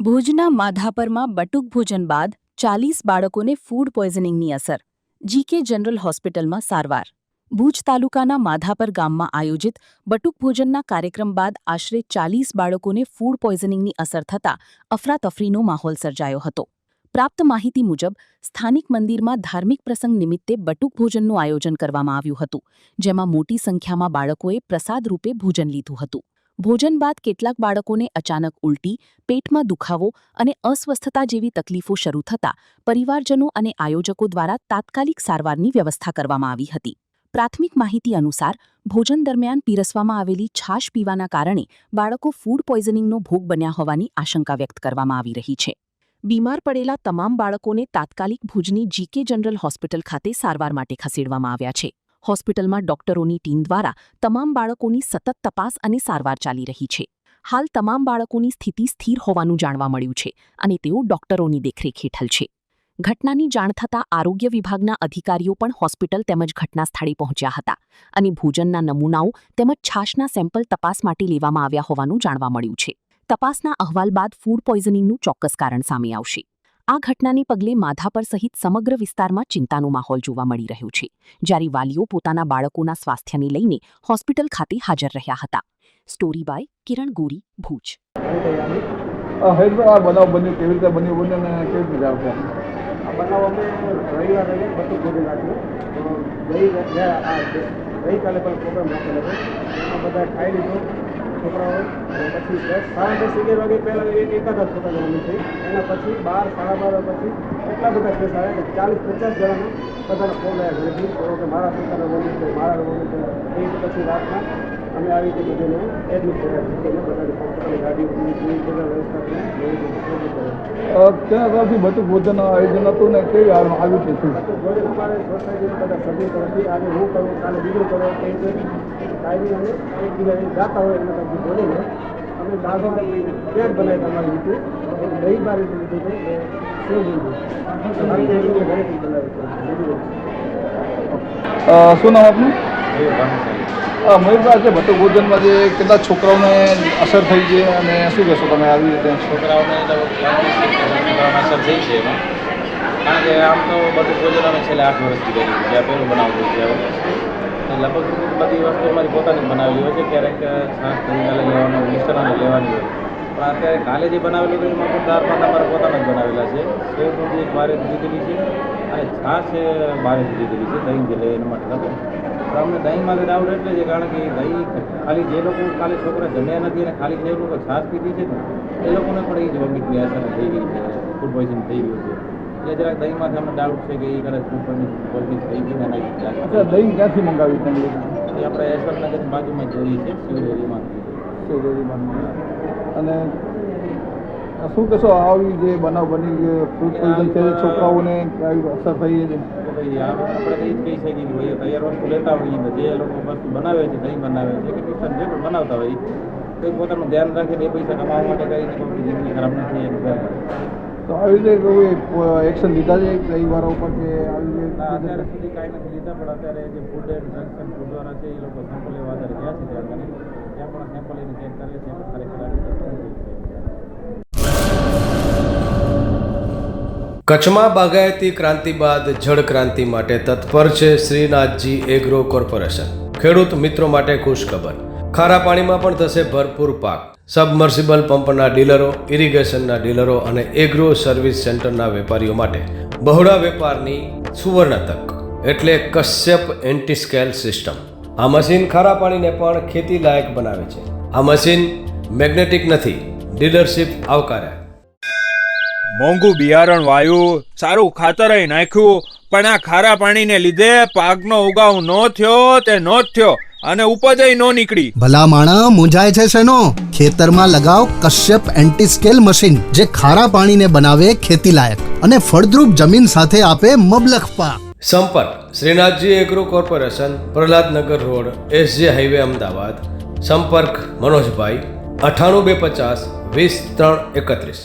ભુજના માધાપરમાં બટુક ભોજન બાદ 40 બાળકોને ફૂડ પોઈઝનિંગની અસર. જીકે જનરલ હોસ્પિટલમાં સારવાર. ભુજ તાલુકાના માધાપર ગામમાં આયોજિત બટુક ભોજનના કાર્યક્રમ બાદ આશરે 40 બાળકોને ફૂડ પોઈઝનિંગની અસર થતાં અફરાતફરીનો માહોલ સર્જાયો હતો. પ્રાપ્ત માહિતી મુજબ સ્થાનિક મંદિરમાં ધાર્મિક પ્રસંગ નિમિત્તે બટુક ભોજનનું આયોજન કરવામાં આવ્યું હતું, જેમાં મોટી સંખ્યામાં બાળકોએ પ્રસાદ રૂપે ભોજન લીધું હતું. ભોજન બાદ કેટલાક બાળકોને અચાનક ઉલટી, પેટમાં દુખાવો અને અસ્વસ્થતા જેવી તકલીફો શરૂ થતાં પરિવારજનો અને આયોજકો દ્વારા તાત્કાલિક સારવારની વ્યવસ્થા કરવામાં આવી હતી. પ્રાથમિક માહિતી અનુસાર ભોજન દરમિયાન પીરસવામાં આવેલી છાશ પીવાના કારણે બાળકો ફૂડ પોઈઝનિંગનો ભોગ બન્યા હોવાની આશંકા વ્યક્ત કરવામાં આવી રહી છે. બીમાર પડેલા તમામ બાળકોને તાત્કાલિક ભુજની જીકે જનરલ હોસ્પિટલ ખાતે સારવાર માટે ખસેડવામાં આવ્યા છે. હોસ્પિટલમાં ડોક્ટરોની ટીમ દ્વારા તમામ બાળકોની સતત તપાસ અને સારવાર ચાલી રહી છે. હાલ તમામ બાળકોની સ્થિતિ સ્થિર હોવાનું જાણવા મળ્યું છે અને તેઓ ડોક્ટરોની દેખરેખ હેઠળ છે. ઘટનાની જાણ થતાં આરોગ્ય વિભાગના અધિકારીઓ પણ હોસ્પિટલ તેમજ ઘટના સ્થળે પહોંચ્યા હતા અને ભોજનના નમૂનાઓ તેમજ છાશના સેમ્પલ તપાસ માટે લેવામાં આવ્યા હોવાનું જાણવા મળ્યું છે. તપાસના અહેવાલ બાદ ફૂડ પોઈઝનિંગનું ચોક્કસ કારણ સામે આવશે. આ ઘટનાને પગલે માધાપર સહિત સમગ્ર વિસ્તારમાં ચિંતાનો માહોલ જોવા મળી રહ્યો છે, જ્યારે વાલીઓ પોતાના બાળકોના સ્વાસ્થ્યને લઈને હોસ્પિટલ ખાતે હાજર રહ્યા હતા. સ્ટોરી બાય કિરણ ગોરી, ભુજ. બનાવ બન્યો કેવી રીતે બન્યો અને કેવી રીતે આવશે? આ બનાવ અમે રવિવારે બટુક ભોજન રાખ્યું. ગઈકાલે પણ પ્રોગ્રામ રાખેલો હતો. એમાં બધા ખાઈ લીધો છોકરાઓ. પછી 10-10 વાગે પહેલાં એકાદા છોકરા જવાનું છે. એના પછી 12-12 પછી એટલા બધા કેસ આવ્યા કે 40-50 જણાને બધાને ફોન આવ્યા ઘરેથી કે મારા પોતાના વોલ્યુ છે, મારા વોલ્યુ છે. એ પછી રાતના અમે આવી રીતે બધાને એડમિટ કર્યા છે. બધાને પોતાની ગાડી બધા વ્યવસ્થા કરી. ક્યાં આગળથી બટુક ભોજન આયોજન હતું ને કેવી આવ્યું છે? બટુક ભોજન અમારે સોસાયટીના બધા સભ્યો તરફથી આજે હું કરું, કાલે બીજું કરો, એ કાયમી અમે એકબીજા જાતા હોય એના તરફથી બોલીને અમે દાળ ક્યાંક બનાવી તમારી લીધું દહીં બાર લીધું છે, સેવ લીધું ઘરેથી બનાવી. શું નામ આપનું? મયુરભાઈ, છે બટુક ભોજનમાં જે કેટલા છોકરાઓને અસર થઈ છે અને શું કહેશો તમે આવી રીતે? છોકરાઓને અસર થઈ છે એમાં, કારણ કે આમ તો બધું ભોજન અમે છેલ્લે 8 વર્ષથી કરી જ્યાં પહેલું બનાવતું છે. લગભગ બધી વસ્તુ અમારી પોતાની બનાવેલી હોય છે. ક્યારેક છાશ તરીકે લેવાનું, મિશ્રણ લેવાની હોય, પણ અત્યારે કાલે જે બનાવેલું હતું એમાં પણ દાળ ભાત અમારા પોતાના જ બનાવેલા છે. સેવ દૂધી બહારેથી લીધેલી છે અને છાશ બહારેથી લીધેલી છે. દહીં જે લે એના માટે ખબર. પણ અમને દહીંમાં ડાઉટ એટલે છે કારણ કે દહીં ખાલી જે લોકો કાલે છોકરા જમ્યા નથી અને ખાલી જે લોકો છાશ પીધી છે ને એ લોકોને પણ એ જ વોમિટની અસર થઈ ગઈ છે, ફૂડ પોઈઝન થઈ ગયું છે. એટલે જરાક દહીંમાંથી અમને ડાઉટ છે કે એ કદાચ ફૂડ પોઈઝન થઈ ગઈ ને નહીં. દહીં ક્યાંથી મંગાવી તમે? એ આપણે ઐશ્વરનગરની બાજુમાં જોઈએ છે, શિવડેરીમાં. અને શું કહેશો આવી જે બનાવ બની ફૂડ પોઈઝન છે છોકરાઓને આવી અસર થઈ છે? ભાઈ આપણે તો એ જ કહી શકીએ કે ભાઈ તૈયાર વસ્તુ લેતા હોઈએ ને જે લોકો વસ્તુ બનાવે છે, દહીં બનાવે છે કે ટિફિન જે પણ બનાવતા હોય તો પોતાનું ધ્યાન રાખે, 2 પૈસા કમાવા માટે કરીને કોઈ જિંદગી ખરાબ નથી એમ. તો આવી રીતે કોઈ એક્શન લીધા છે પરિવારો ઉપર કે આવી રીતે? અત્યારે સુધી કાંઈ નથી લીધા, પણ અત્યારે જે food and drugs and food દ્વારા છે એ લોકો સેમ્પલ લેવા અત્યારે ગયા છે ત્યાં પણ સેમ્પલ લઈને ચેક કરે છે ખરેખર આવી રીતે. કચ્છમાં બાગાયતી ક્રાંતિ બાદ જળ ક્રાંતિ માટે તત્પર છે શ્રીનાથજી એગ્રો કોર્પોરેશન. ખેડૂત મિત્રો માટે ખુશખબર, ખારા પાણીમાં પણ થશે ભરપૂર પાક. સબમર્સિબલ પંપના ડીલરો, ઇરિગેશનના ડીલરો અને એગ્રો સર્વિસ સેન્ટરના વેપારીઓ માટે બહોળા વેપારની સુવર્ણ તક એટલે કશ્યપ એન્ટીસ્કેલ સિસ્ટમ. આ મશીન ખારા પાણીને પણ ખેતી લાયક બનાવે છે. આ મશીન મેગ્નેટિક નથી, ડીલરશીપ આવકાર્યા. મોંઘું બિયારણ વાયું, સારું ખાતર નાખ્યું, પણ આ ખારા પાણીને લીધે પાકનો ઉગાવ નો થયો તે નો જ થયો અને ઉપજ નો નીકળી. ભલા માણા મૂંઝાય છે શેનો? ખેતરમાં લગાવ કશ્યપ એન્ટીસ્કેલ મશીન, જે ખારા પાણીને બનાવે ખેતી લાયક અને ફળદ્રુપ જમીન સાથે આપે મબલખ પાક. સંપર્ક Shrinathji agro corporation, Prahlad Nagar road, SJ highway, Ahmedabad. સંપર્ક મનોજભાઈ 98 250 20 331.